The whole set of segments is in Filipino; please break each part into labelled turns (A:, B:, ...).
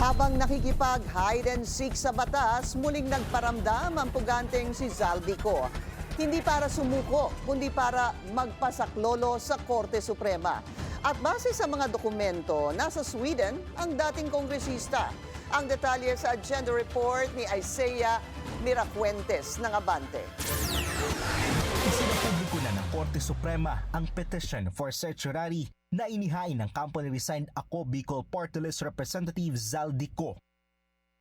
A: Habang nakikipag-hide and seek sa batas, muling nagparamdam ang puganteng si Zaldico. Hindi para sumuko, kundi para magpasaklolo sa Korte Suprema. At base sa mga dokumento, nasa Sweden ang dating kongresista. Ang detalye sa agenda report ni Isaiah Mirafuentes ng Abante.
B: Isinapubliko na ng Korte Suprema ang petition for certiorari na inihain ng company resigned Ako Bicol Party List Representative Zaldico.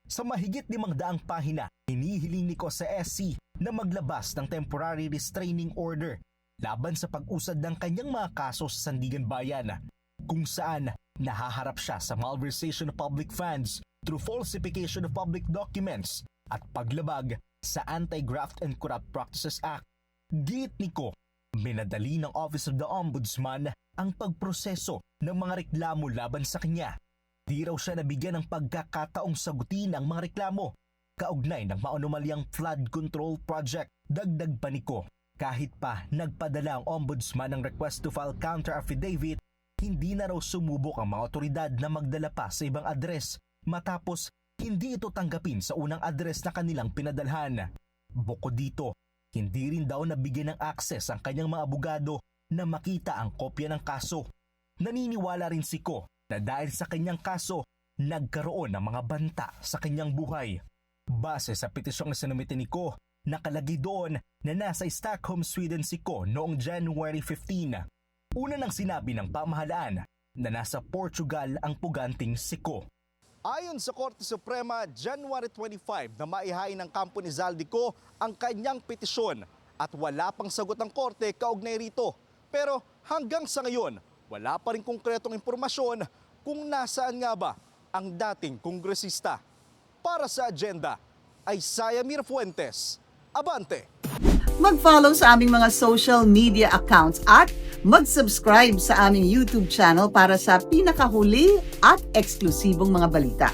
B: Sa mahigit 500 pahina, hinihiling ni Ko sa SC na maglabas ng temporary restraining order laban sa pag-usad ng kanyang mga kaso sa Sandigan Bayan, kung saan nahaharap siya sa malversation of public funds through falsification of public documents at paglabag sa Anti-Graft and Corrupt Practices Act. Giit ni Ko, minadali ng Office of the Ombudsman ang pagproseso ng mga reklamo laban sa kanya. Di raw siya nabigyan ng pagkakataong sagutin ang mga reklamo kaugnay ng maanomalyang flood control project. Dagdag pa ni Ko, kahit pa nagpadala ang Ombudsman ng request to file counter affidavit, hindi na raw sumubok ang mga otoridad na magdala pa sa ibang address matapos hindi ito tanggapin sa unang address na kanilang pinadalhan. Bukod dito, hindi rin daw nabigyan ng access ang kanyang mga abogado na makita ang kopya ng kaso. Naniniwala rin si Ko na dahil sa kanyang kaso, nagkaroon ng mga banta sa kanyang buhay. Base sa petisyong na sinumite ni Ko, nakalagay doon na nasa Stockholm, Sweden si Ko noong January 15. Una nang sinabi ng pamahalaan na nasa Portugal ang puganting si Ko. Ayon sa Korte Suprema, January 25 na maihain ng kampo ni Zaldico ang kanyang petisyon at wala pang sagot ng korte kaugnay rito. Pero hanggang sa ngayon, wala pa rin konkretong impormasyon kung nasaan nga ba ang dating kongresista. Para sa agenda, Isaiah Mirafuentes, Abante.
C: Mag-follow sa aming mga social media accounts at mag-subscribe sa aming YouTube channel para sa pinakahuli at eksklusibong mga balita.